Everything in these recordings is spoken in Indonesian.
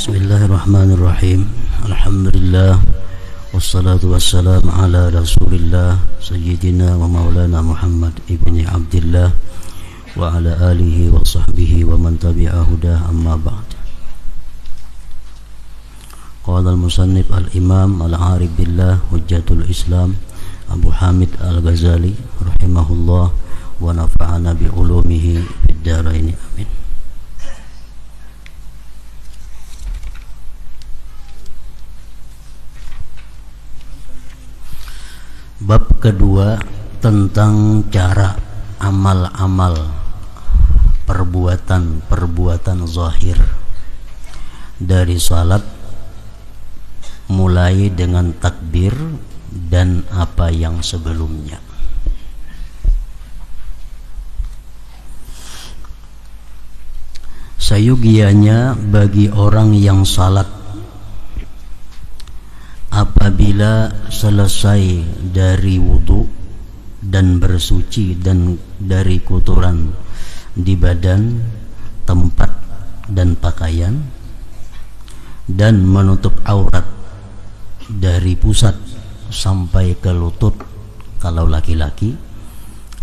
Bismillahirrahmanirrahim. Alhamdulillah wassalatu wassalamu ala Rasulillah Sayyidina wa maulana Muhammad ibni Abdillah wa ala alihi wa sahbihi wa man tabi'a hudah, amma ba'd. Qala al-musannif al-imam al-arif billah hujjatul Islam Abu Hamid al-Ghazali rahimahullah wa nafa'ana bi ulumihi fid dharain, amin. Bab kedua tentang cara amal-amal perbuatan zahir dari salat, mulai dengan takbir dan apa yang sebelumnya. Sayugianya bagi orang yang salat apabila selesai dari wudu dan bersuci dan dari kotoran di badan, tempat dan pakaian, dan menutup aurat dari pusat sampai ke lutut kalau laki-laki,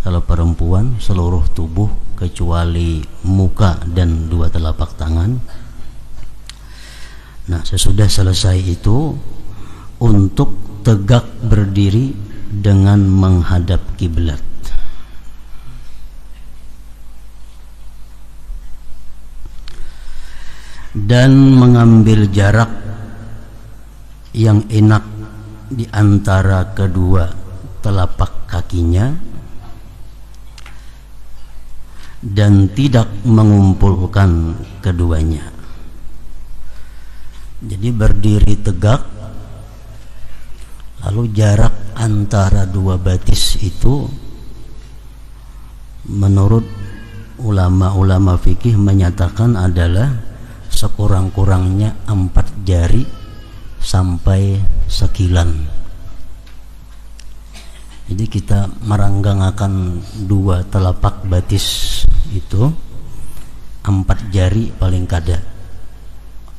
kalau perempuan seluruh tubuh kecuali muka dan dua telapak tangan. Nah, sesudah selesai itu untuk tegak berdiri dengan menghadap kiblat. Dan mengambil jarak yang enak di antara kedua telapak kakinya dan tidak mengumpulkan keduanya. Jadi berdiri tegak, lalu jarak antara dua batis itu menurut ulama-ulama fikih menyatakan adalah sekurang-kurangnya 4 jari sampai sekilan. Jadi kita meranggangakan dua telapak batis itu 4 jari paling kada,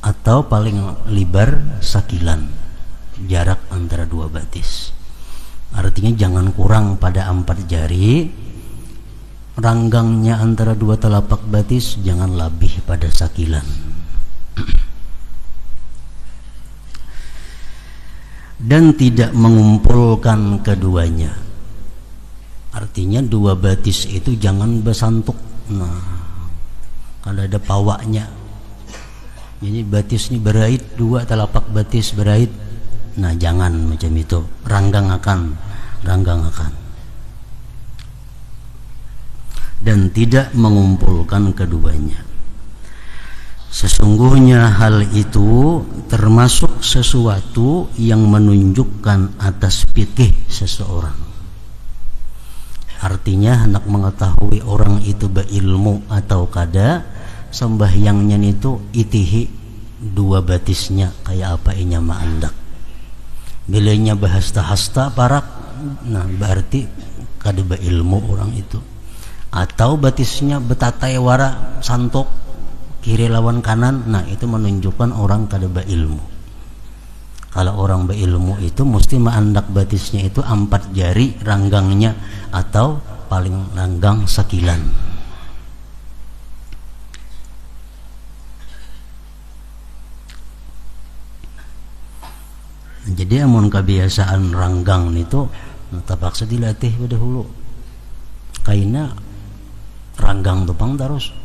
atau paling lebar sekilan jarak antara dua batis. Artinya jangan kurang pada 4 jari, ranggangnya antara dua telapak batis jangan lebih pada sekilan. Dan tidak mengumpulkan keduanya. Artinya dua batis itu jangan bersantuk. Nah, kalau ada pawaknya, jadi batisnya berait, dua telapak batis berait. Nah, jangan macam itu. Ranggangakan. Dan tidak mengumpulkan keduanya. Sesungguhnya hal itu termasuk sesuatu yang menunjukkan atas fikih seseorang. Artinya hendak mengetahui orang itu berilmu atau kada, sembahyangnya itu itihi dua batisnya kayak apa inya ma'andak. Bilanya bahasta-hasta parak, nah berarti kada berilmu orang itu. Atau batisnya betatai wara santok kiri lawan kanan, nah itu menunjukkan orang kada berilmu. Kalau orang berilmu itu mesti ma'andak batisnya itu 4 jari ranggangnya, atau paling ranggang sekilan. Jadi amun kebiasaan ranggang itu terpaksa dilatih pada hulu. Kaina ranggang tupang terus.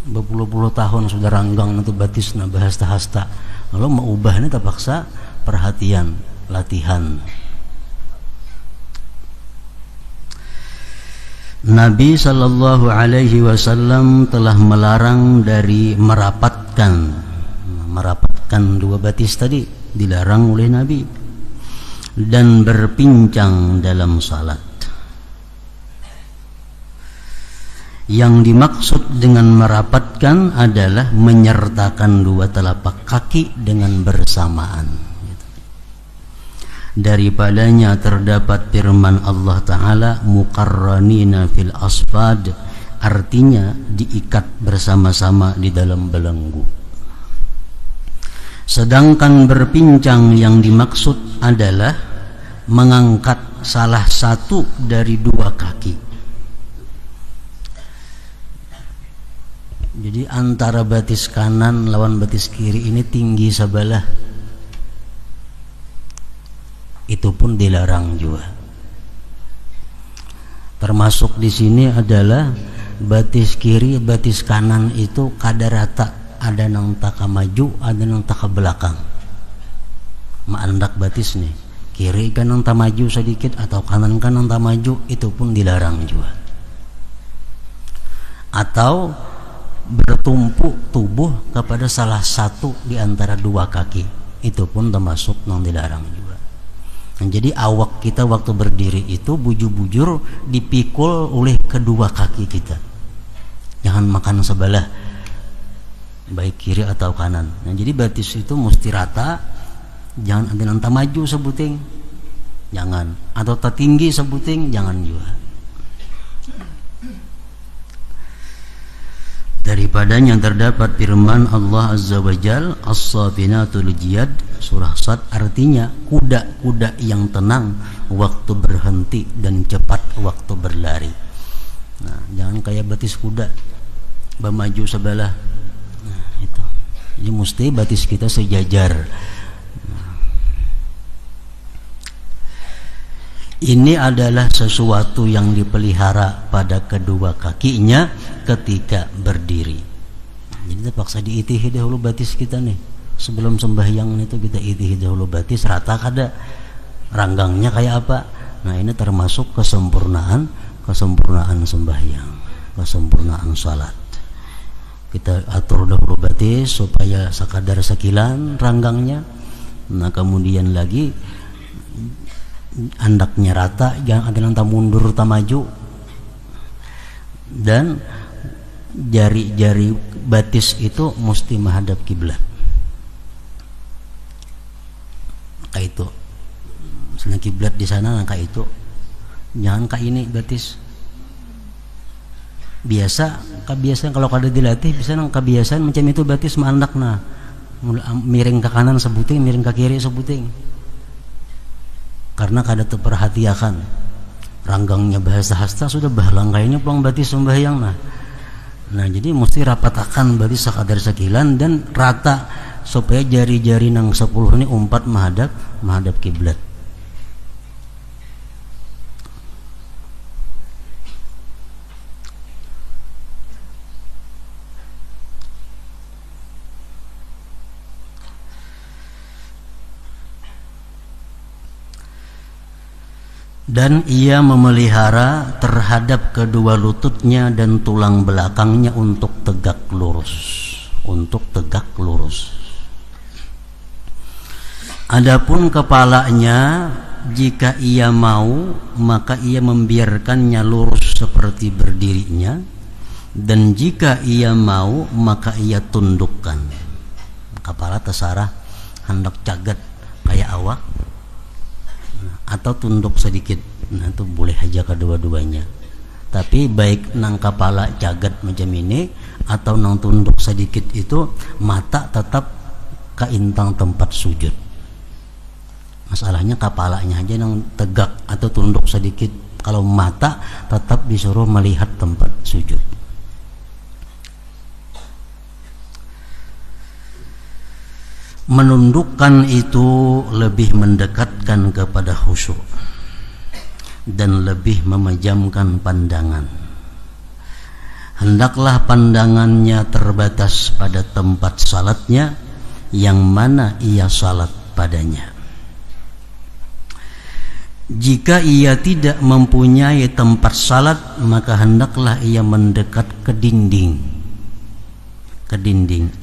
Berpuluh-puluh tahun sudah ranggang itu batis na bahasta-hasta. Lalu mau ubahnya terpaksa perhatian, latihan. Nabi sallallahu alaihi wasallam telah melarang dari merapatkan dua batis tadi, dilarang oleh Nabi, dan berpincang dalam salat. Yang dimaksud dengan merapatkan adalah menyertakan dua telapak kaki dengan bersamaan. Daripadanya terdapat firman Allah Ta'ala, muqarranina fil asfad, artinya diikat bersama-sama di dalam belenggu. Sedangkan berpincang yang dimaksud adalah mengangkat salah satu dari dua kaki. Jadi antara batis kanan lawan batis kiri ini tinggi sebelah, itu pun dilarang juga. Termasuk di sini adalah batis kiri, batis kanan itu kada rata, ada nang taka maju, ada nang taka belakang. Maandak batis nih, kiri kan nang tak maju sedikit atau kanan kan nang tak maju, itu pun dilarang juga. Atau bertumpu tubuh kepada salah satu di antara dua kaki, itu pun termasuk nang dilarang juga. Nah, jadi awak kita waktu berdiri itu bujur-bujur dipikul oleh kedua kaki kita. Jangan makan sebelah, baik kiri atau kanan. Nah, jadi batis itu mesti rata, jangan ada nang maju sebuting, jangan, atau tertinggi sebuting, jangan juga. Daripadanya terdapat firman Allah Azza wa Jal, As-Sabinatul Jiyad, surah Sad, artinya kuda-kuda yang tenang waktu berhenti dan cepat waktu berlari. Nah, jangan kayak batis kuda bermaju sebelah. Nah, itu. Jadi mesti batis kita sejajar. Ini adalah sesuatu yang dipelihara pada kedua kakinya ketika berdiri. Jadi terpaksa diitihi dahulu batis kita nih. Sebelum sembahyang itu kita itihi dahulu batis, rata kada, ranggangnya kayak apa. Nah, ini termasuk kesempurnaan sembahyang, kesempurnaan salat. Kita atur dahulu batis supaya sekadar sekilan ranggangnya. Nah, kemudian lagi andaknya rata, jangan ada yang tak mundur tak maju, dan jari-jari batis itu mesti menghadap kiblat. Kayak itu, misalnya kiblat di sana, kayak itu, jangan kayak ini batis. Kebiasaan kalau kada dilatih bisa nang kebiasaan macam itu batis mandak, nah miring ke kanan sebuting, miring ke kiri sebuting. Karena kada terperhatiakan ranggangnya bahasa hasta sudah bahalangkainya pulang batis sembahyang. Nah jadi mesti rapatakan batis sekadar sekilan dan rata supaya jari-jari nang 10 ini umpat menghadap kiblat. Dan ia memelihara terhadap kedua lututnya dan tulang belakangnya untuk tegak lurus. Adapun kepalanya, jika ia mau maka ia membiarkannya lurus seperti berdirinya, dan jika ia mau maka ia tundukkan. Kepala terserah, hendak cagat kayak awak atau tunduk sedikit, nah itu boleh aja kedua-duanya. Tapi baik nang kepala cagat macam ini atau nang tunduk sedikit itu, mata tetap ke intang tempat sujud. Masalahnya kepalanya aja nang tegak atau tunduk sedikit, kalau mata tetap disuruh melihat tempat sujud. Menundukkan itu lebih mendekatkan kepada khusyuk dan lebih memejamkan pandangan. Hendaklah pandangannya terbatas pada tempat salatnya yang mana ia salat padanya. Jika ia tidak mempunyai tempat salat, maka hendaklah ia mendekat ke dinding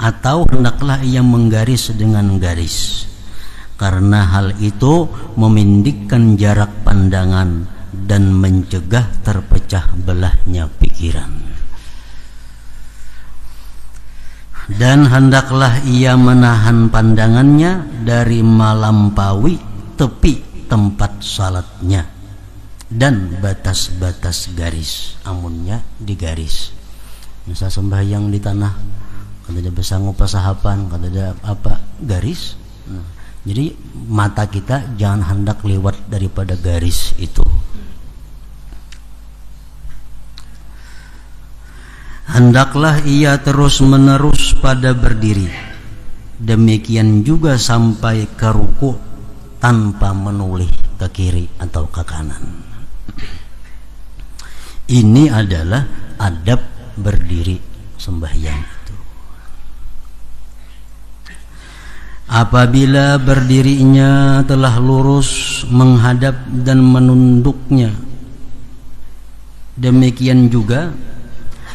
atau hendaklah ia menggaris dengan garis, karena hal itu memendikkan jarak pandangan dan mencegah terpecah belahnya pikiran. Dan hendaklah ia menahan pandangannya dari melampaui tepi tempat salatnya dan batas-batas garis, amunnya digaris. Misal sembahyang di tanah, kan tidak bisa ngupasahapan, kan tidak apa garis. Nah, jadi mata kita jangan hendak lewat daripada garis itu. Hendaklah ia terus menerus pada berdiri, demikian juga sampai ke ruku tanpa menoleh ke kiri atau ke kanan. Ini adalah adab berdiri sembahyang itu. Apabila berdirinya telah lurus menghadap dan menunduknya, demikian juga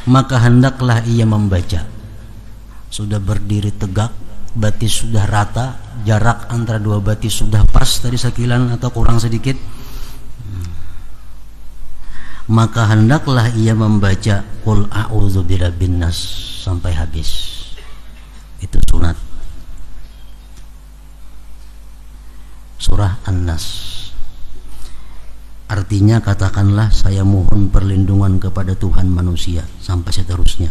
maka hendaklah ia membaca. Sudah berdiri tegak, batis sudah rata, jarak antara dua batis sudah pas tadi sekilan atau kurang sedikit, maka hendaklah ia membaca Qul a'udzu birabbin nas sampai habis. Itu sunat surah An-Nas. Artinya katakanlah saya mohon perlindungan kepada Tuhan manusia sampai seterusnya.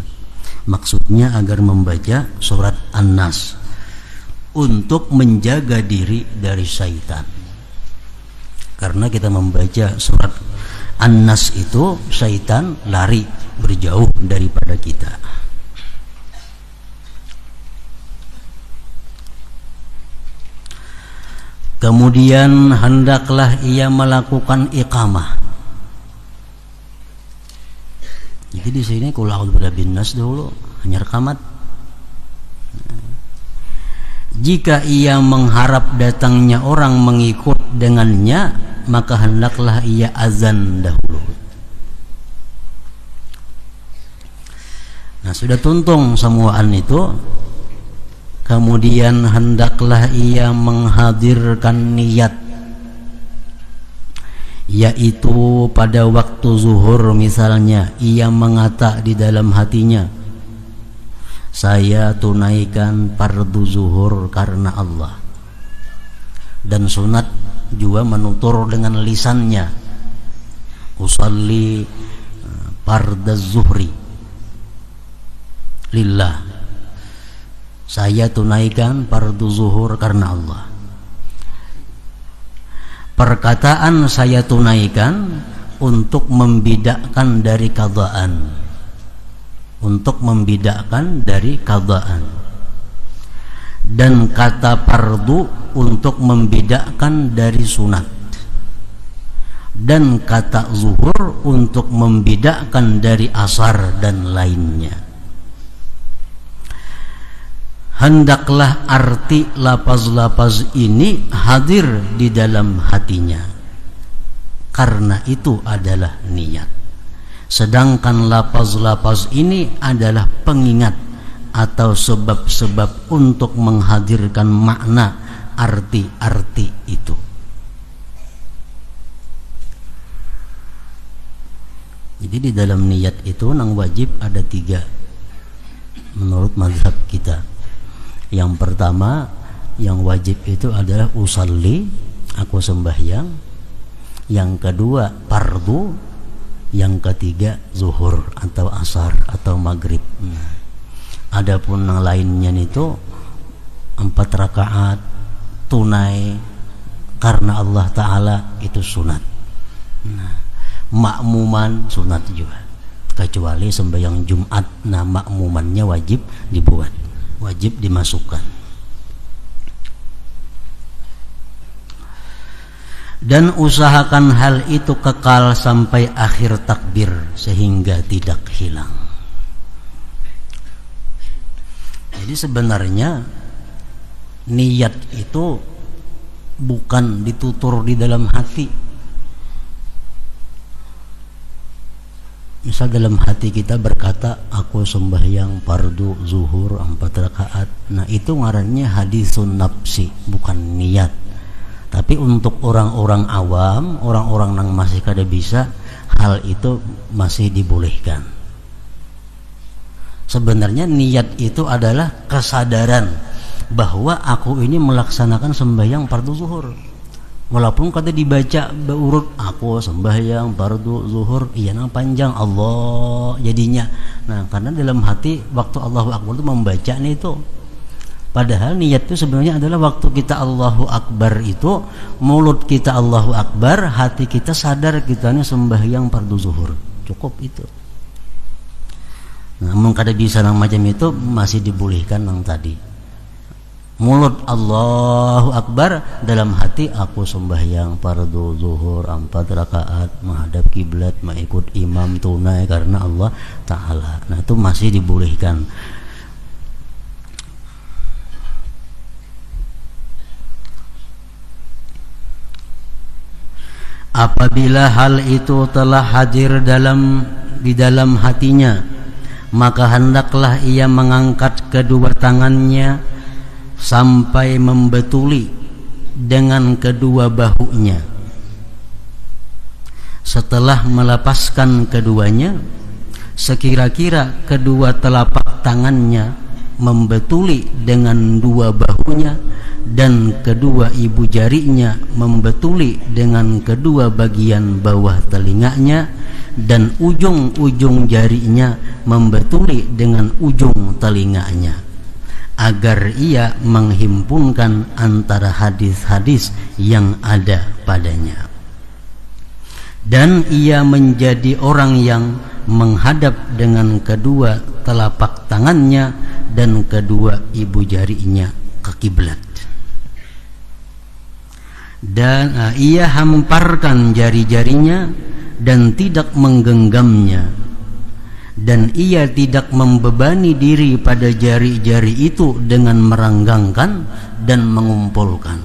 Maksudnya agar membaca surat An-Nas untuk menjaga diri dari syaitan. Karena kita membaca surat An-Nas itu syaitan lari berjauh daripada kita. Kemudian hendaklah ia melakukan iqamah. Jadi di sini Qul a'udzu birabbin nas dulu hanya rekamat. Jika ia mengharap datangnya orang mengikut dengannya, maka hendaklah ia azan dahulu. Nah, sudah tuntung semuaan itu. Kemudian hendaklah ia menghadirkan niat, yaitu pada waktu zuhur misalnya ia mengata di dalam hatinya, saya tunaikan fardu zuhur karena Allah. Dan sunat juga menutur dengan lisannya, usalli fardaz zuhri lillah, saya tunaikan fardu zuhur karena Allah. Perkataan saya tunaikan untuk membedakan dari qadaan, untuk membedakan dari qadaan, dan kata fardu untuk membedakan dari sunat, dan kata zuhur untuk membedakan dari asar dan lainnya. Hendaklah arti lapaz-lapaz ini hadir di dalam hatinya, karena itu adalah niat. Sedangkan lapaz-lapaz ini adalah pengingat atau sebab-sebab untuk menghadirkan makna arti-arti itu. Jadi di dalam niat itu nang wajib ada 3 menurut mazhab kita. Yang pertama yang wajib itu adalah usalli, aku sembahyang. Yang kedua fardu. Yang ketiga zuhur atau asar atau maghrib. Adapun yang lainnya itu 4 rakaat tunai karena Allah Ta'ala itu sunat. Makmuman sunat juga, kecuali sembahyang Jumat. Nah, makmumannya wajib dibuat, wajib dimasukkan. Dan usahakan hal itu kekal sampai akhir takbir sehingga tidak hilang. Jadi sebenarnya niat itu bukan ditutur di dalam hati. Misal dalam hati kita berkata aku sembahyang fardu zuhur 4 rakaat. Nah, itu ngarannya hadisun nafsi, bukan niat. Tapi untuk orang-orang awam, orang-orang yang masih kada bisa, hal itu masih dibolehkan. Sebenarnya niat itu adalah kesadaran bahwa aku ini melaksanakan sembahyang fardu zuhur. Walaupun kata dibaca berurut, aku sembahyang fardu zuhur, iya nang panjang Allah jadinya. Nah, karena dalam hati waktu Allahu Akbar itu membaca nih itu. Padahal niat itu sebenarnya adalah waktu kita Allahu Akbar itu, mulut kita Allahu Akbar, hati kita sadar kita ini sembahyang fardu zuhur. Cukup itu. Namun kada bisa nang macam itu masih dibolehkan nang tadi. Mulut Allahu Akbar, dalam hati aku sembahyang fardu zuhur 4 rakaat menghadap kiblat, mengikut imam tunai karena Allah Ta'ala. Nah, itu masih dibolehkan. Apabila hal itu telah hadir di dalam hatinya, maka hendaklah ia mengangkat kedua tangannya sampai membetuli dengan kedua bahunya. Setelah melepaskan keduanya, sekira-kira kedua telapak tangannya membetuli dengan dua bahunya dan kedua ibu jarinya membetuli dengan kedua bagian bawah telinganya dan ujung-ujung jarinya membetuli dengan ujung telinganya, agar ia menghimpunkan antara hadis-hadis yang ada padanya, dan ia menjadi orang yang menghadap dengan kedua telapak tangannya dan kedua ibu jarinya ke kiblat, dan ia hamparkan jari-jarinya dan tidak menggenggamnya, dan ia tidak membebani diri pada jari-jari itu dengan merenggangkan dan mengumpulkan,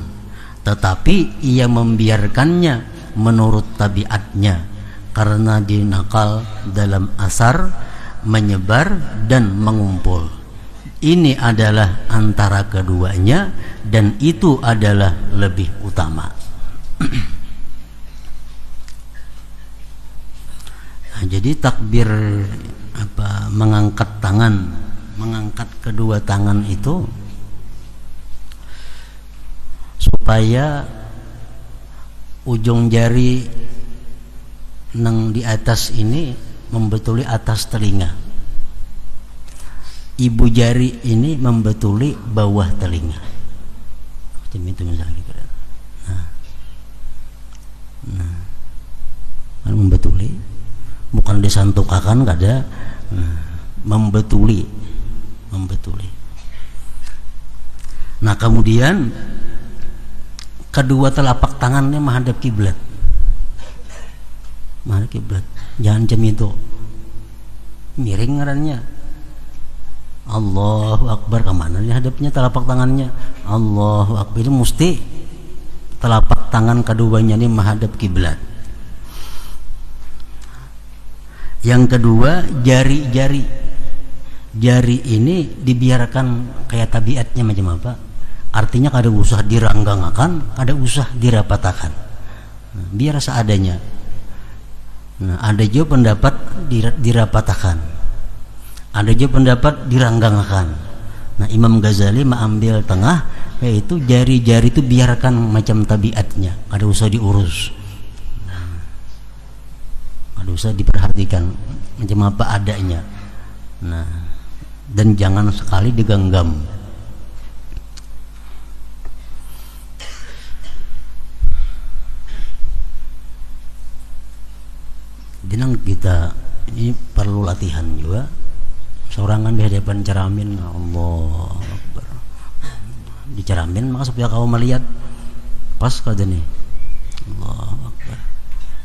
tetapi ia membiarkannya menurut tabiatnya, karena dinakal dalam asar menyebar dan mengumpul. Ini adalah antara keduanya dan itu adalah lebih utama. Nah, jadi takbir mengangkat tangan, mengangkat kedua tangan itu supaya ujung jari nang di atas ini membetuli atas telinga, ibu jari ini membetuli bawah telinga. Macam itu misalnya. Nah, membetuli, bukan disantukakan, kada. Membetuli. Nah, kemudian kedua telapak tangannya menghadap kiblat. Menghadap kiblat. Jangan jam itu miring ngarannya. Allahu Akbar, kemana nih hadapnya telapak tangannya? Allahu Akbar, itu mesti telapak tangan keduanya ini menghadap kiblat. Yang kedua, jari ini dibiarkan kayak tabiatnya macam apa? Artinya kada usah diranggangakan, kada usah dirapatakan. Biar seadanya. Nah, ada juga pendapat dirapatakan, ada juga pendapat diranggangakan. Nah, Imam Ghazali mengambil tengah, yaitu jari-jari itu biarkan macam tabiatnya, kada usah diurus, kada usah diperhatikan macam apa adanya. Nah, dan jangan sekali digenggam. Dinang kita ini perlu latihan juga. Sorangan di hadapan ceramin, Allah Akbar, di ceramin, maka supaya kau melihat pas kada nih, Allah Akbar,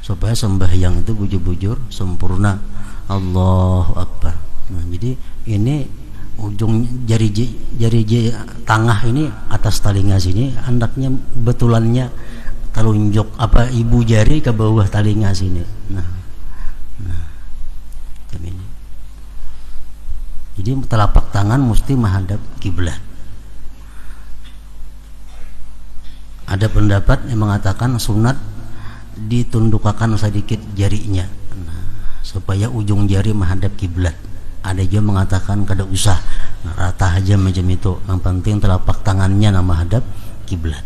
supaya sembahyang itu bujur-bujur sempurna, Allahu Akbar. Nah, jadi ini ujung jari tengah ini atas telinga sini, andaknya betulannya telunjuk ibu jari ke bawah telinga sini. Nah, ini. Jadi telapak tangan mesti menghadap kiblat. Ada pendapat yang mengatakan sunat ditundukkan sedikit jarinya, supaya ujung jari menghadap kiblat. Ada juga mengatakan kada usah, rata aja macam itu. Yang penting telapak tangannya menghadap kiblat.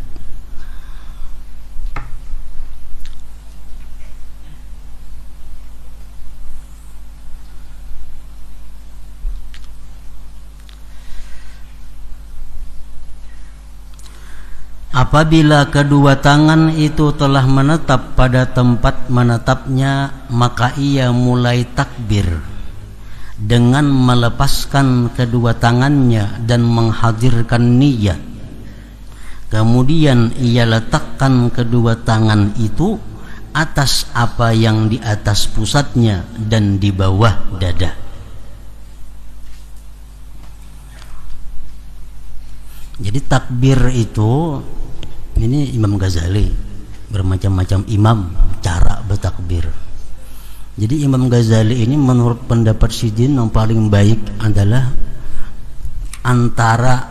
Apabila kedua tangan itu telah menetap pada tempat menetapnya, maka ia mulai takbir dengan melepaskan kedua tangannya dan menghadirkan niat. Kemudian ia letakkan kedua tangan itu atas apa yang di atas pusatnya dan di bawah dada. Jadi takbir itu, ini Imam Ghazali, bermacam-macam imam cara bertakbir. Jadi Imam Ghazali ini menurut pendapat Sidin yang paling baik adalah antara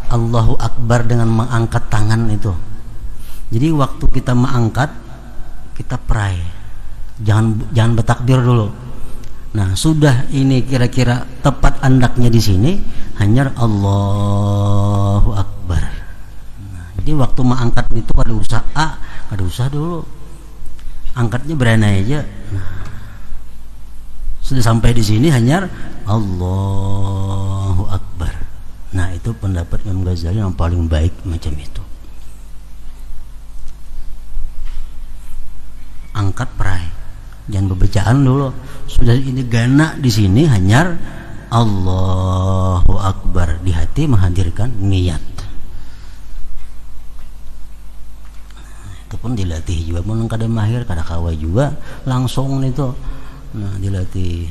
Allahu Akbar dengan mengangkat tangan itu. Jadi waktu kita mengangkat, kita pray, jangan bertakbir dulu. Nah, sudah ini kira-kira tepat andaknya di sini, hanya Allahu Akbar. Nah, jadi waktu mengangkat itu ada usah dulu, angkatnya berani aja. Nah, sudah sampai di sini hanya Allahu Akbar. Nah, itu pendapat Imam Ghazali yang paling baik macam itu. Angkat perai, jangan berbacaan dulu. Sudah ini gana di sini hanya Allahu Akbar, di hati menghadirkan niat. Nah, itu pun dilatih juga, mun kada mahir kada kawa juga langsung itu. Nah, dilatih.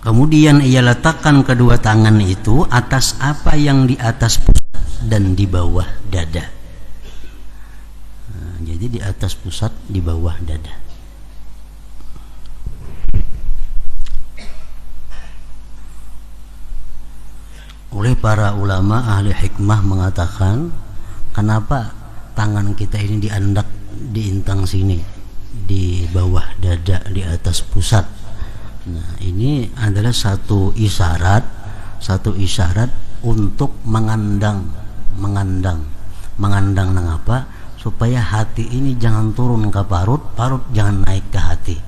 Kemudian ia letakkan kedua tangan itu atas apa yang di atas pusat dan di bawah dada. Nah, jadi di atas pusat, di bawah dada. Oleh para ulama ahli hikmah mengatakan, kenapa tangan kita ini diandak di intang sini, di bawah dada, di atas pusat. Nah, ini adalah satu isyarat untuk mengandang nang apa, supaya hati ini jangan turun ke parut jangan naik ke hati.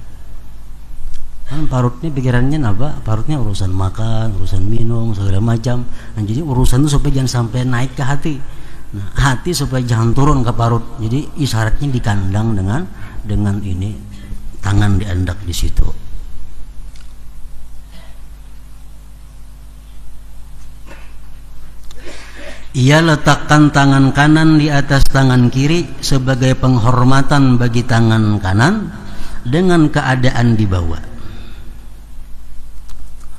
Kan parut ini pikirannya apa? Parutnya urusan makan, urusan minum, segala macam. Nah, jadi urusan itu supaya jangan sampai naik ke hati. Nah, hati supaya jangan turun ke parut. Jadi isyaratnya dikandang dengan ini, tangan diandak di situ. Ia letakkan tangan kanan di atas tangan kiri sebagai penghormatan bagi tangan kanan dengan keadaan di bawah,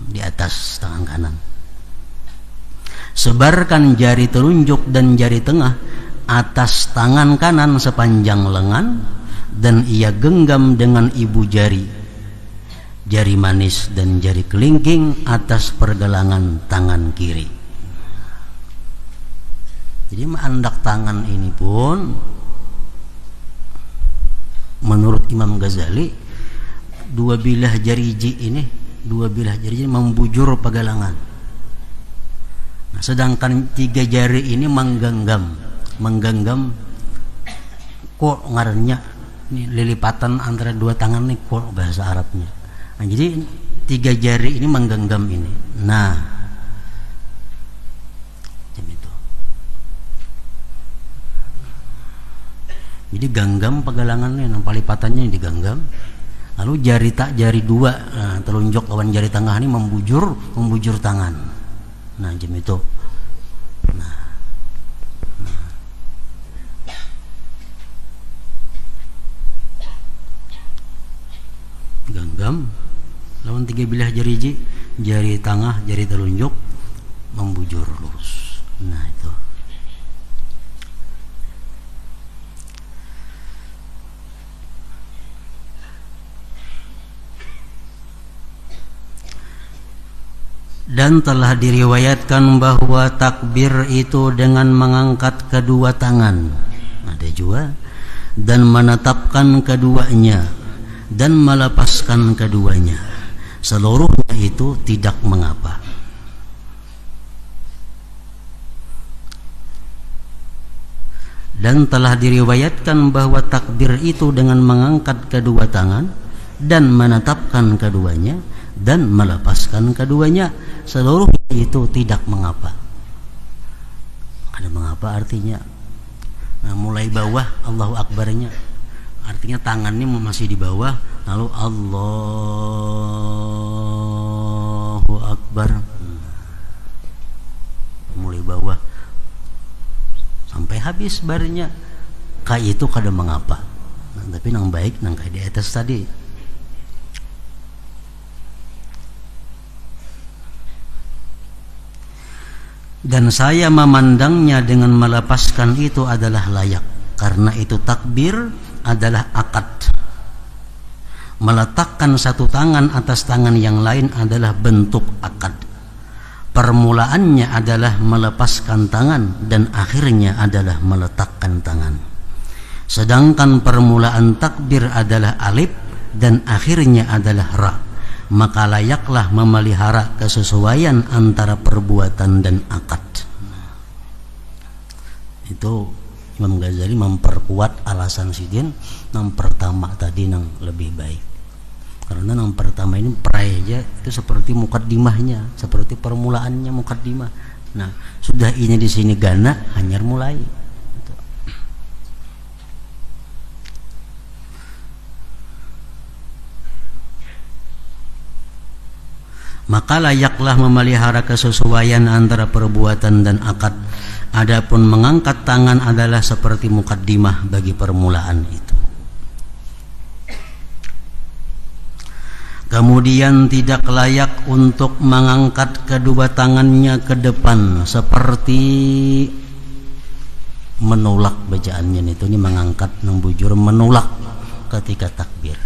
di atas tangan kanan. Sebarkan jari telunjuk dan jari tengah atas tangan kanan sepanjang lengan, dan ia genggam dengan ibu jari, jari manis dan jari kelingking atas pergelangan tangan kiri. Jadi menandak tangan ini pun menurut Imam Ghazali, dua bilah jari membujur pergelangan. Nah, sedangkan tiga jari ini menggenggam kok ngarannya ini lilipatan antara dua tangan nih, kok bahasa Arabnya. Nah, jadi tiga jari ini menggenggam ini. Nah, jadi genggam pergelangannya, palipatannya digenggam. Lalu jari dua, nah, telunjuk lawan jari tengah ini membujur tangan. Nah, jam itu. Nah. Genggam lawan tiga bilah jari tengah, jari telunjuk membujur lurus. Nah, itu. Dan telah diriwayatkan bahwa takbir itu dengan mengangkat kedua tangan, ada juga, dan menetapkan keduanya dan melepaskan keduanya, seluruhnya itu tidak mengapa. Dan telah diriwayatkan bahwa takbir itu dengan mengangkat kedua tangan dan menetapkan keduanya dan melepaskan keduanya, seluruhnya itu tidak mengapa. Ada mengapa artinya? Nah, mulai bawah Allahu Akbarnya, artinya tangannya masih di bawah, lalu Allahu Akbar, mulai bawah sampai habis barnya. Kayak itu kada mengapa. Nah, tapi nang baik nang kayak di atas tadi. Dan saya memandangnya dengan melepaskan itu adalah layak, karena itu takbir adalah akad. Meletakkan satu tangan atas tangan yang lain adalah bentuk akad. Permulaannya adalah melepaskan tangan dan akhirnya adalah meletakkan tangan. Sedangkan permulaan takbir adalah alif dan akhirnya adalah ra. Maka layaklah memelihara kesesuaian antara perbuatan dan akad. Itu Imam Ghazali memperkuat alasan Sidin yang pertama tadi yang lebih baik. Karena yang pertama ini praeja itu seperti mukaddimahnya, seperti permulaannya mukaddimah. Nah, sudah ini di sini gana hanya mulai. Maka layaklah memelihara kesesuaian antara perbuatan dan akad. Adapun mengangkat tangan adalah seperti mukaddimah bagi permulaan itu. Kemudian tidak layak untuk mengangkat kedua tangannya ke depan seperti menolak bacaannya itu. Ini mengangkat membujur menolak ketika takbir.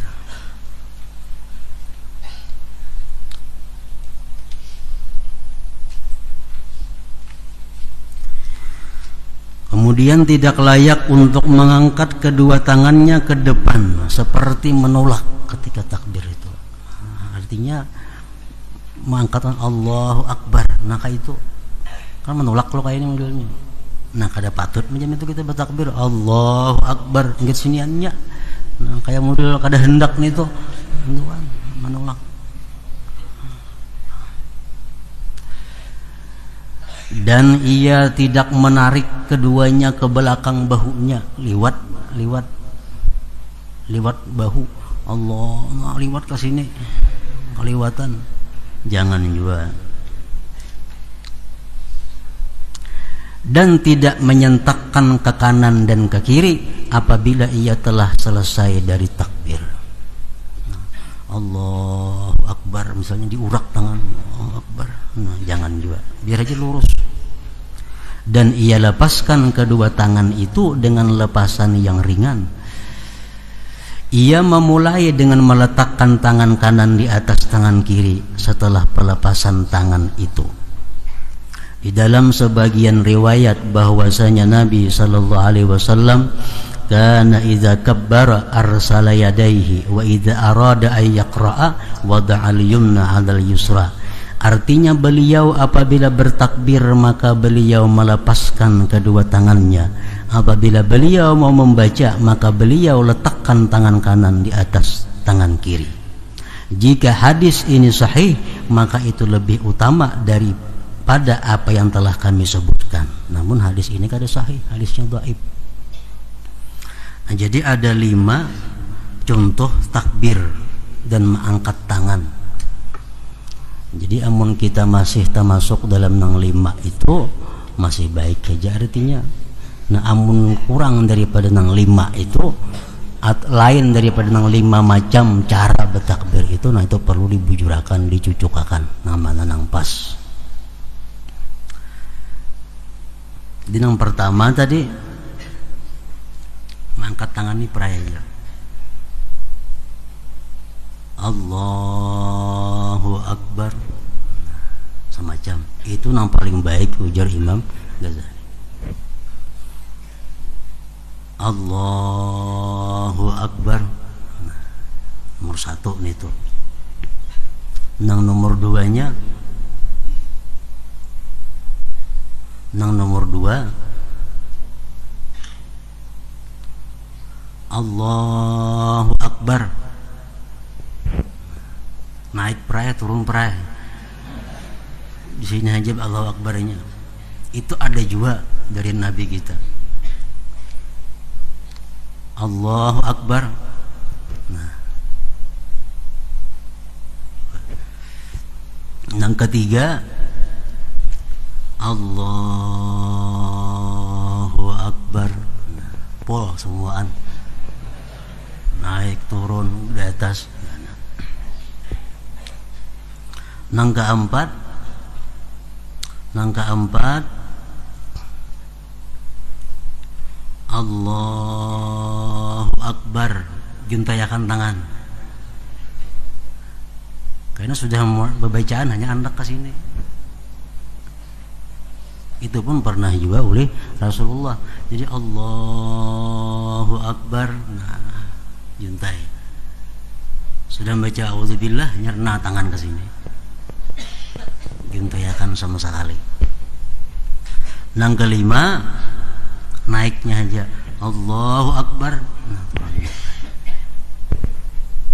Kemudian tidak layak untuk mengangkat kedua tangannya ke depan seperti menolak ketika takbir itu. Artinya mengangkatkan Allahu Akbar. Nah kayak itu kan menolak lo kayak ini modelnya. Nah kada patut macam itu kita bertakbir Allahu Akbar nggak siniannya. Nah kayak model kada hendak nih tuh menolak. Dan ia tidak menarik keduanya ke belakang bahunya, liwat bahu. Allah liwat ke sini, keliwatan. Jangan juga. Dan tidak menyentakkan ke kanan dan ke kiri apabila ia telah selesai dari takbir. Allahu Akbar misalnya diurak tangan Allahu Akbar. Nah, jangan juga, biar aja lurus. Dan ia lepaskan kedua tangan itu dengan lepasan yang ringan. Ia memulai dengan meletakkan tangan kanan di atas tangan kiri setelah pelepasan tangan itu. Di dalam sebagian riwayat bahwasanya Nabi sallallahu alaihi wasallam kana idza kabbara arsala yadayhi wa idza arada ay yaqra'a wada'a al-yumna 'ala al-yusra. Artinya beliau apabila bertakbir maka beliau melepaskan kedua tangannya. Apabila beliau mau membaca maka beliau letakkan tangan kanan di atas tangan kiri. Jika hadis ini sahih maka itu lebih utama daripada apa yang telah kami sebutkan. Namun hadis ini kada sahih, hadisnya dhaif. Nah, jadi ada 5 contoh takbir dan mengangkat tangan. Jadi amun kita masih termasuk dalam nang 5 itu masih baik saja artinya. Nah amun kurang daripada nang 5 itu lain daripada nang 5 macam cara bertakbir itu, nah itu perlu dibujurakan, dicucukakan namanya nang pas. Jadi nang pertama tadi mengangkat tangan ini prayer. Allahu Akbar semacam itu yang paling baik ujar Imam Ghazali. Allahu Akbar nomor 1 nih tuh. Nang nomor 2-nya nang nomor 2 Allahu Akbar, naik perai turun perai, di sini aja Allahu Akbarnya. Itu ada juga dari Nabi kita. Allahu Akbar. Nah, yang ketiga Allahu Akbar. Nah, pol semuaan, naik turun di atas. Yang keempat Allahu Akbar, juntayakan tangan. Karena sudah bacaan hanya anak ke sini. Itu pun pernah juga oleh Rasulullah. Jadi Allahu Akbar, nah, juntai. Sudah baca auzubillah, nyerna tangan ke sini. Juntayakan sama sekali. Yang kelima, naiknya aja Allahu Akbar. Nah,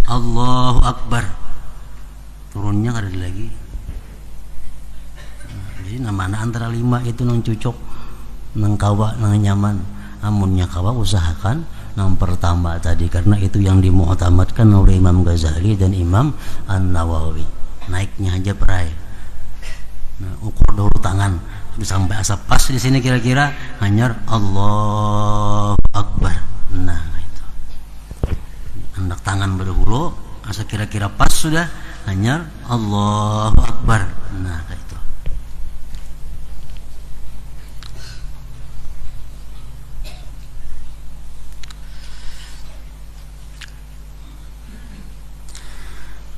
Allahu Akbar, turunnya ada lagi. Nah, jadi namanya antara lima itu nang cucok, nang kawa, nang nyaman. Amunnya kawa usahakan nang pertama tadi, karena itu yang dimu'tamadkan oleh Imam Ghazali dan Imam An-Nawawi. Naiknya aja perai. Nah, ukur dulu tangan sampai asap pas di sini kira-kira, hanyar Allahu Akbar. Nah, itu hendak tangan berdahulu asa kira-kira pas sudah, hanyar Allahu Akbar. Nah, kayak itu.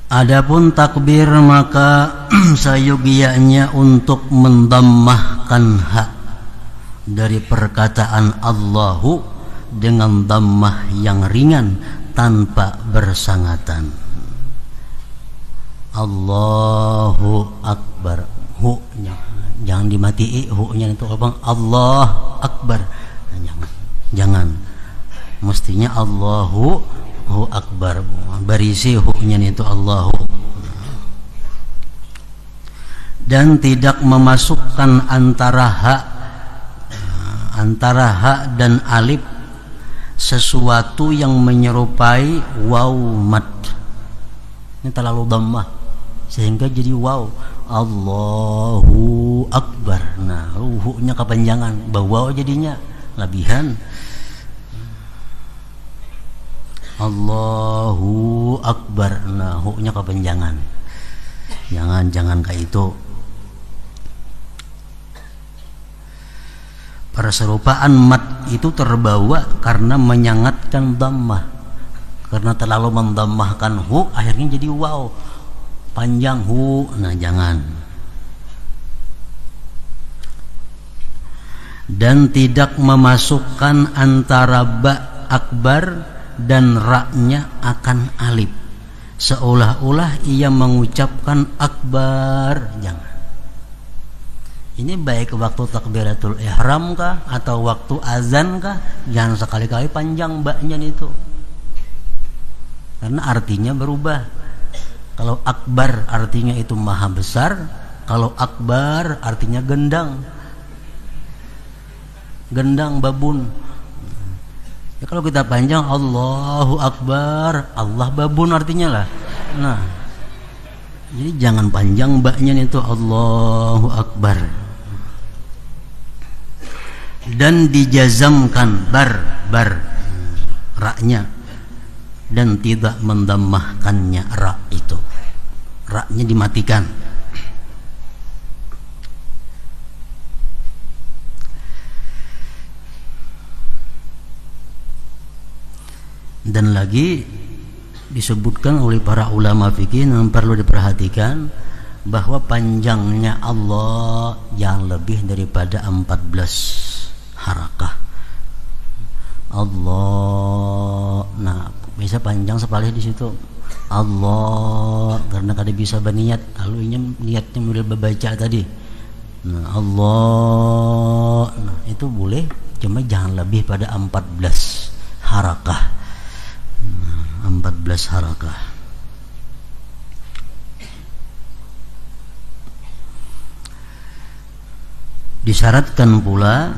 Adapun takbir maka sayogianya untuk mendammahkan hak dari perkataan Allahu dengan dammah yang ringan tanpa bersangatan. Allahu Akbar, hu-nya jangan dimatii, hu-nya itu abang Allah Akbar. Jangan. Mestinya Allahu Akbar, berisi hu-nya itu Allahu. Dan tidak memasukkan antara ha dan alif sesuatu yang menyerupai waw mad. Ini terlalu dhammah sehingga jadi waw. Allahu Akbar. Nah, hu-nya kepanjangan, bawa jadinya lebihan. Allahu Akbar. Nah, hu-nya kepanjangan. Jangan kayak itu. Perserupaan mat itu terbawa karena menyangatkan dhammah. Karena terlalu mendammahkan hu, akhirnya jadi waw. Panjang hu. Nah, jangan. Dan tidak memasukkan antara ba akbar dan ra-nya akan alif, seolah-olah ia mengucapkan akbar. Jangan. Ini baik waktu takbiratul ihram kah atau waktu azan kah, jangan sekali-kali panjang ba-nya itu, karena artinya berubah. Kalau akbar artinya itu maha besar, kalau akbar artinya gendang babun. Ya, kalau kita panjang Allahu Akbar, Allah babun artinya lah. Nah, jadi jangan panjang baknya itu Allahu Akbar. Dan dijazamkan bar ra-nya, dan tidak mendammahkannya ra itu. Ra-nya dimatikan. Dan lagi disebutkan oleh para ulama fikih yang perlu diperhatikan, bahwa panjangnya Allah yang lebih daripada 14 harakah. Allah, nah bisa panjang sekali di situ. Allah, karena kada bisa berniat, kalau niatnya mulai membaca tadi. Nah, Allah, nah itu boleh, cuma jangan lebih pada 14 harakah. 14 harakah. Disyaratkan pula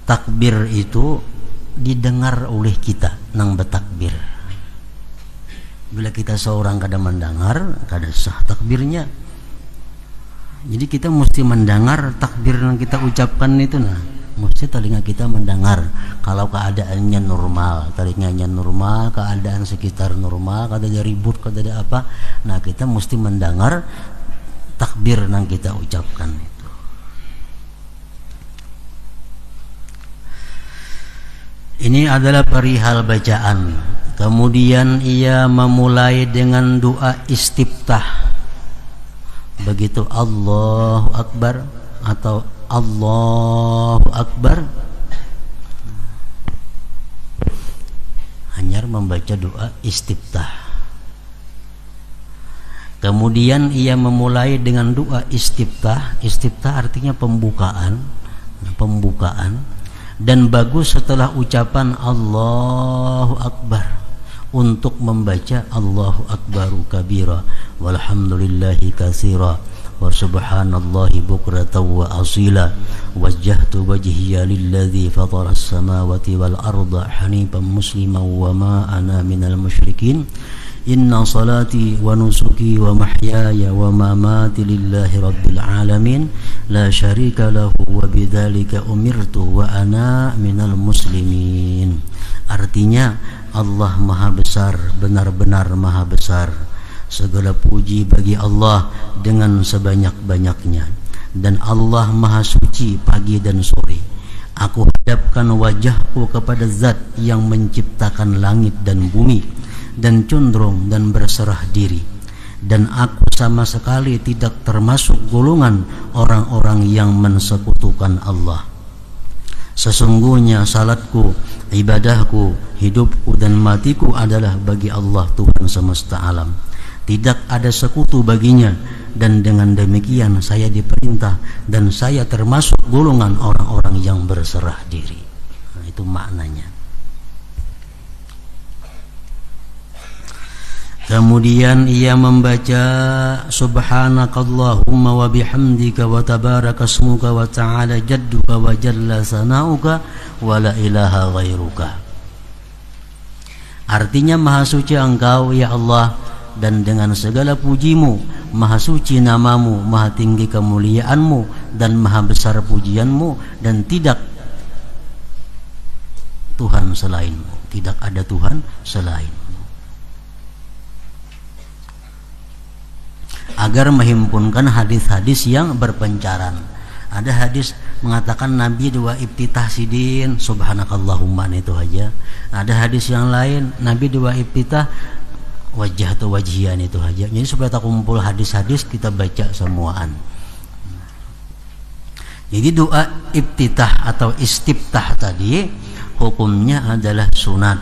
takbir itu didengar oleh kita nang bertakbir. Bila kita seorang kada mendengar, kada sah takbirnya. Jadi kita mesti mendengar takbir yang kita ucapkan itu nah. Mesti telinga kita mendengar. Kalau keadaannya normal, telinganya normal, keadaan sekitar normal, kada ada ribut, kada ada apa, nah kita mesti mendengar takbir yang kita ucapkan itu. Ini adalah perihal bacaan. Kemudian ia memulai dengan doa istiftah. Begitu Allahu Akbar atau Allahu Akbar, hanya membaca doa istiftah. Kemudian ia memulai dengan doa istiftah. Istiftah artinya pembukaan. Dan bagus setelah ucapan Allahu Akbar untuk membaca Allahu Akbaru kabira walhamdulillahi katsira wa subhanallahi bukratan wa asila wajjahtu wajhiya lilladzi fatara as-samawati wal arda hanifan musliman wa ma ana minal musyrikin inna salati wa nusuki wa mahyaya wa mamati lillahi rabbil alamin la syarika lahu wa bidzalika umirtu wa ana minal muslimin. Artinya Allah Maha Besar, benar-benar Maha Besar. Segala puji bagi Allah dengan sebanyak-banyaknya. Dan Allah Maha Suci pagi dan sore. Aku hadapkan wajahku kepada Zat yang menciptakan langit dan bumi dan condong dan berserah diri. Dan aku sama sekali tidak termasuk golongan orang-orang yang mensekutukan Allah. Sesungguhnya salatku, ibadahku, hidupku dan matiku adalah bagi Allah Tuhan semesta alam. Tidak ada sekutu baginya, dan dengan demikian saya diperintah dan saya termasuk golongan orang-orang yang berserah diri. Nah, itu maknanya. Kemudian ia membaca subhanakallahumma wa bihamdika wa tabarakasmuka wa ta'ala jadduka wa jalla sanauka wa la ilaha ghairuka. Artinya maha suci engkau ya Allah, dan dengan segala pujimu, maha suci namamu, maha tinggi kemuliaanmu dan maha besar pujianmu, dan tidak Tuhan selainmu, tidak ada Tuhan selainmu. Agar menghimpunkan hadis-hadis yang berpencaran. Ada hadis mengatakan Nabi dua iftitah sidin subhanakallahumma itu aja. Ada hadis yang lain Nabi dua iftitah wajah atau wajian itu aja. Jadi supaya tak kumpul hadis-hadis kita baca semuaan. Jadi doa iftitah atau istiftah tadi hukumnya adalah sunat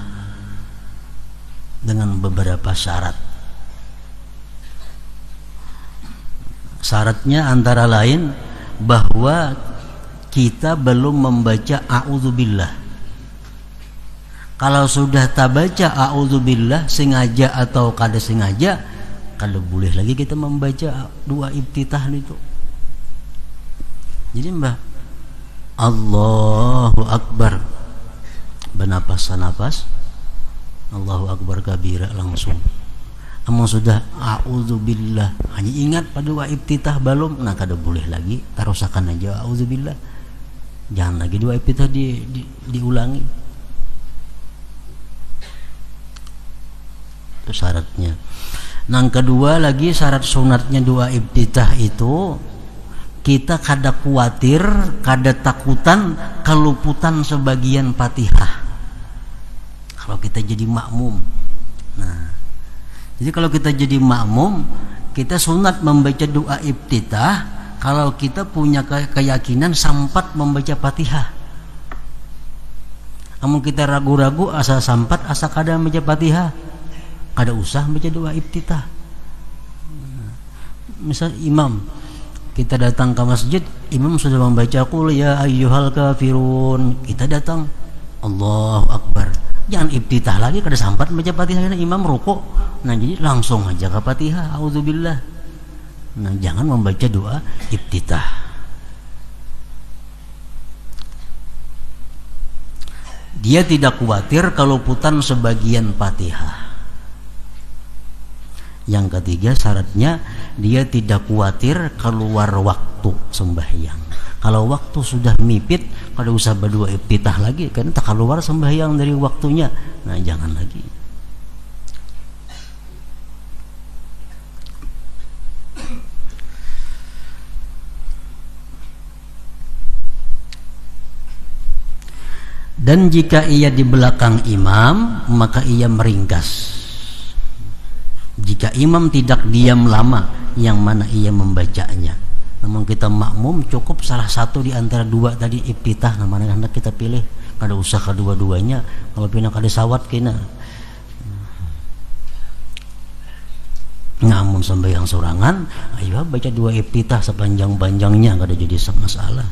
dengan beberapa syarat. Syaratnya antara lain bahwa kita belum membaca a'udzubillah. Kalau sudah tak baca a'udzubillah sengaja atau kada sengaja, kada boleh lagi kita membaca dua iftitah itu. Jadi Allahu Akbar bernapas-napas, Allahu Akbar kabira langsung. Amun sudah a'udzubillah hanya ingat pada dua iftitah belum, nah kada boleh lagi tarusakan aja a'udzubillah, jangan lagi dua iftitah diulangi. Itu syaratnya. Yang kedua lagi syarat sunatnya dua iftitah itu kita kada khawatir, kada takutan keluputan sebagian Fatihah kalau kita jadi makmum. Nah, jadi kalau kita jadi makmum, kita sunat membaca doa iftitah kalau kita punya keyakinan sampat membaca Fatihah. Namun kita ragu-ragu asa sampat asa kada membaca Fatihah, kada usah membaca doa iftitah. Misal imam, kita datang ke masjid, imam sudah membaca qul ya ayyuhal kafirun, kita datang Allahu Akbar, Jangan iftitah lagi kada sampat baca Fatihah imam rukuk. Nah, jadi langsung aja ke Fatihah, auzubillah. Nah, jangan membaca doa iftitah. Dia tidak khawatir kalau putan sebagian Fatihah. Yang ketiga syaratnya dia tidak khawatir keluar waktu sembahyang. Kalau waktu sudah mipit, kada usah berdua iftitah lagi, karena tak keluar sembahyang dari waktunya. Nah, jangan lagi. Dan jika ia di belakang imam, maka ia meringkas. Jika imam tidak diam lama, yang mana ia membacanya. Namun kita makmum cukup salah satu di antara dua tadi iftitah, nah mana hendak kita pilih. Kada usah kedua-duanya. Kalau pindah kada sawat kena. Namun sembahyang sorangan, ayo baca dua iftitah sepanjang-panjangnya, kada jadi masalah.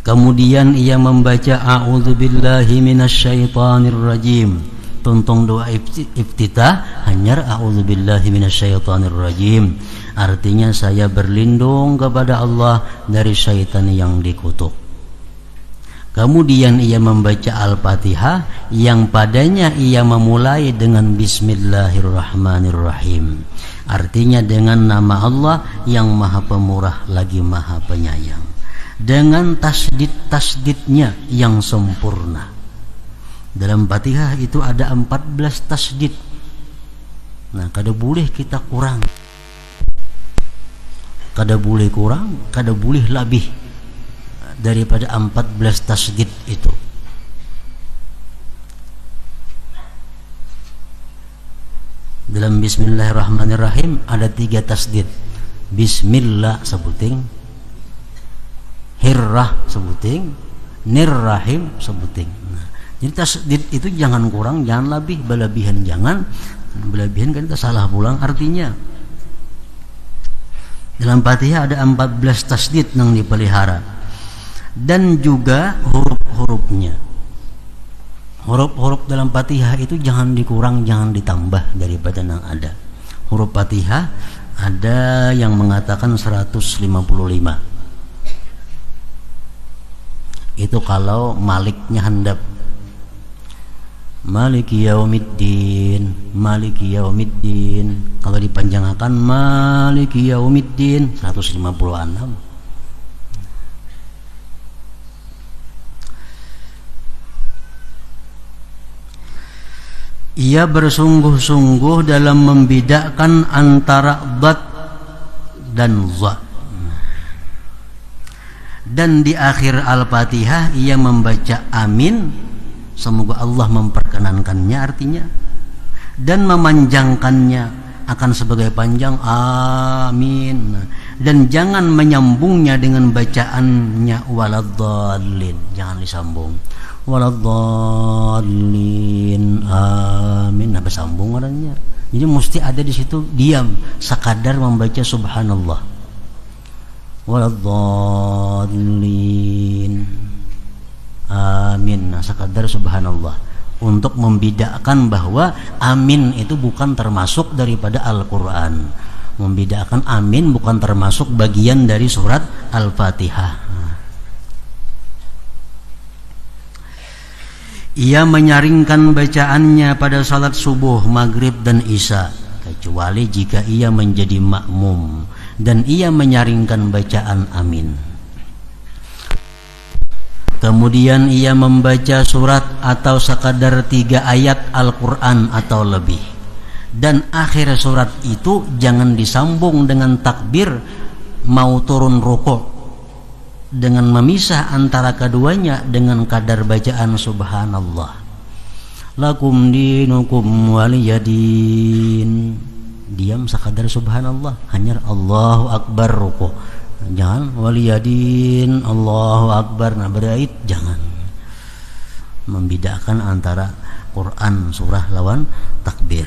Kemudian ia membaca a'udzubillahi minasyaitonirrajim. Tuntung doa iftitah hanya a'udzubillahi minasyaitonirrajim. Artinya saya berlindung kepada Allah dari syaitan yang dikutuk. Kemudian ia membaca Al-Fatihah yang padanya ia memulai dengan Bismillahirrahmanirrahim. Artinya dengan nama Allah yang Maha Pemurah lagi Maha Penyayang. Dengan tasdid-tasdidnya yang sempurna. Dalam Fatihah itu ada 14 tasdid. Nah, kada boleh kita kurang. Kada boleh kurang, kada boleh lebih daripada 14 tasdid itu. Dalam Bismillahirrahmanirrahim ada 3 tasdid. Bismillah sebuting, Hirrah sebuting, Nirrahim sebuting. Nah, jadi tasdid itu jangan kurang, jangan lebih, berlebihan jangan. Berlebihan kan kita salah pulang artinya. Dalam Fatihah ada 14 tasdid yang dipelihara. Dan juga huruf-hurufnya. Huruf-huruf dalam Fatihah itu jangan dikurang, jangan ditambah daripada yang ada. Huruf Fatihah ada yang mengatakan 155. Itu kalau maliknya handap. Maliki yaumiddin, Maliki yaumiddin. Kalau dipanjangkan Maliki yaumiddin 156. Ia bersungguh-sungguh dalam membedakan antara dad dan za. Dan di akhir Al-Fatihah ia membaca amin, semoga Allah memperkenankannya artinya, dan memanjangkannya akan sebagai panjang amin, dan jangan menyambungnya dengan bacaannya waladhdallin, jangan disambung waladhdallin amin, nah bersambung orangnya. Jadi mesti ada di situ diam, sekadar membaca subhanallah waladhdallin amin, nah sekadar subhanallah, untuk membedakan bahwa amin itu bukan termasuk daripada Al-Quran, membedakan amin bukan termasuk bagian dari surat Al-Fatihah. Ia menyaringkan bacaannya pada salat subuh, maghrib dan isya, kecuali jika ia menjadi makmum, dan ia menyaringkan bacaan amin. Kemudian ia membaca surat atau sekadar 3 ayat Al-Quran atau lebih, dan akhir surat itu jangan disambung dengan takbir mau turun rukuk, dengan memisah antara keduanya dengan kadar bacaan subhanallah. Lakum dinukum waliyadin, diam sekadar subhanallah, hanya Allahu Akbar rukuk, jangan waliyadin Allahu Akbar, nah berait jangan. Membedakan antara Quran surah lawan takbir.